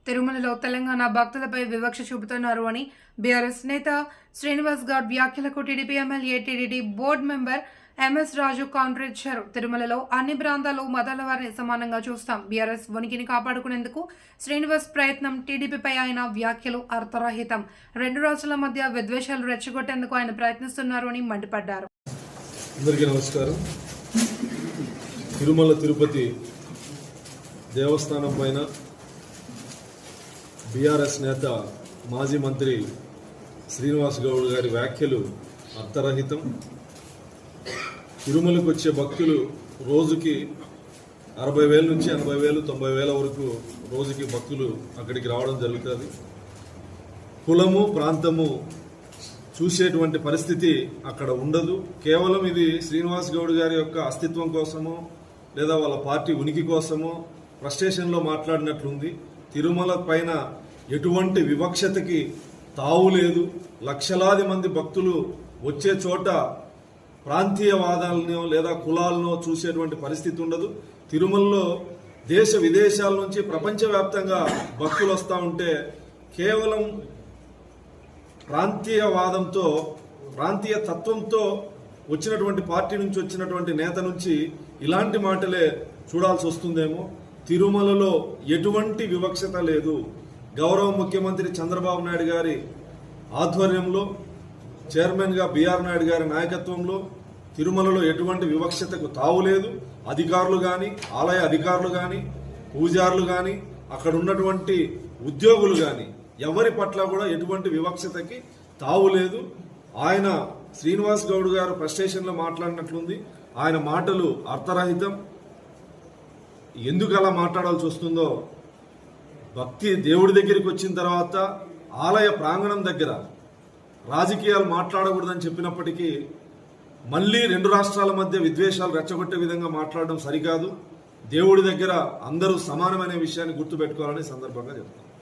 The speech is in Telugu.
తిరుమలలో తెలంగాణ భక్తులపై వివక్ష చూపుతున్నారు అని బీఆర్ఎస్ నేత శ్రీనివాస్ గౌడ్ వ్యాఖ్యలకు TDP MLA TDP board member MS Raju counter ఇచ్చారు. తిరుమలలో అన్ని ప్రాంతాలు మతాల వారిని సమానంగా చూస్తాం. బీఆర్ఎస్ ఉనికిని కాపాడుకునేందుకు శ్రీనివాస్ ప్రయత్నం, టీడీపీపై ఆయన వ్యాఖ్యలు అర్థరహితం. రెండు రాష్ట్రాల మధ్య విద్వేషాలు రెచ్చగొట్టేందుకు ఆయన ప్రయత్నిస్తున్నారు అని మండిపడ్డారు. అందరికీ నమస్కారం. తిరుమల తిరుపతి దేవస్థానం పైన బీఆర్ఎస్ నేత మాజీ మంత్రి శ్రీనివాస్ గౌడ్ గారి వ్యాఖ్యలు అర్థరహితం. తిరుమలకు వచ్చే భక్తులు రోజుకి 60,000 నుంచి 80,000, 90,000 వరకు రోజుకి భక్తులు అక్కడికి రావడం జరుగుతుంది. కులము, ప్రాంతము చూసేటువంటి పరిస్థితి అక్కడ ఉండదు. కేవలం ఇది శ్రీనివాస్ గౌడ్ గారి యొక్క అస్తిత్వం కోసమో లేదా వాళ్ళ పార్టీ ఉనికి కోసమో ఫ్రస్ట్రేషన్లో మాట్లాడినట్లుంది. తిరుమల పైన ఎటువంటి వివక్షతకి తావు లేదు. లక్షలాది మంది భక్తులు వచ్చే చోట ప్రాంతీయవాదాలను లేదా కులాలను చూసేటువంటి పరిస్థితి ఉండదు. తిరుమలలో దేశ విదేశాల నుంచి ప్రపంచవ్యాప్తంగా భక్తులు వస్తూ ఉంటే కేవలం ప్రాంతీయవాదంతో, ప్రాంతీయ తత్వంతో వచ్చినటువంటి పార్టీ నుంచి వచ్చినటువంటి నేత నుంచి ఇలాంటి మాటలే చూడాల్సి వస్తుందేమో. తిరుమలలో ఎటువంటి వివక్షత లేదు. గౌరవ ముఖ్యమంత్రి చంద్రబాబు నాయుడు గారి ఆధ్వర్యంలో, చైర్మన్గా బిఆర్ నాయుడు గారి నాయకత్వంలో తిరుమలలో ఎటువంటి వివక్షతకు తావులేదు. అధికారులు కానీ, ఆలయ అధికారులు కానీ, పూజారులు కానీ, అక్కడ ఉన్నటువంటి ఉద్యోగులు కానీ ఎవరి పట్ల కూడా ఎటువంటి వివక్షతకి తావులేదు. ఆయన శ్రీనివాస్ గౌడ్ గారు ఫ్రస్ట్రేషన్లో మాట్లాడినట్లుంది. ఆయన మాటలు అర్థరహితం. ఎందుకు అలా మాట్లాడాల్సి వస్తుందో, భక్తి దేవుడి దగ్గరికి వచ్చిన తర్వాత ఆలయ ప్రాంగణం దగ్గర రాజకీయాలు మాట్లాడకూడదని చెప్పినప్పటికీ మళ్ళీ రెండు రాష్ట్రాల మధ్య విద్వేషాలు రెచ్చగొట్టే విధంగా మాట్లాడడం సరికాదు. దేవుడి దగ్గర అందరూ సమానమైన విషయాన్ని గుర్తుపెట్టుకోవాలని సందర్భంగా చెప్తాను.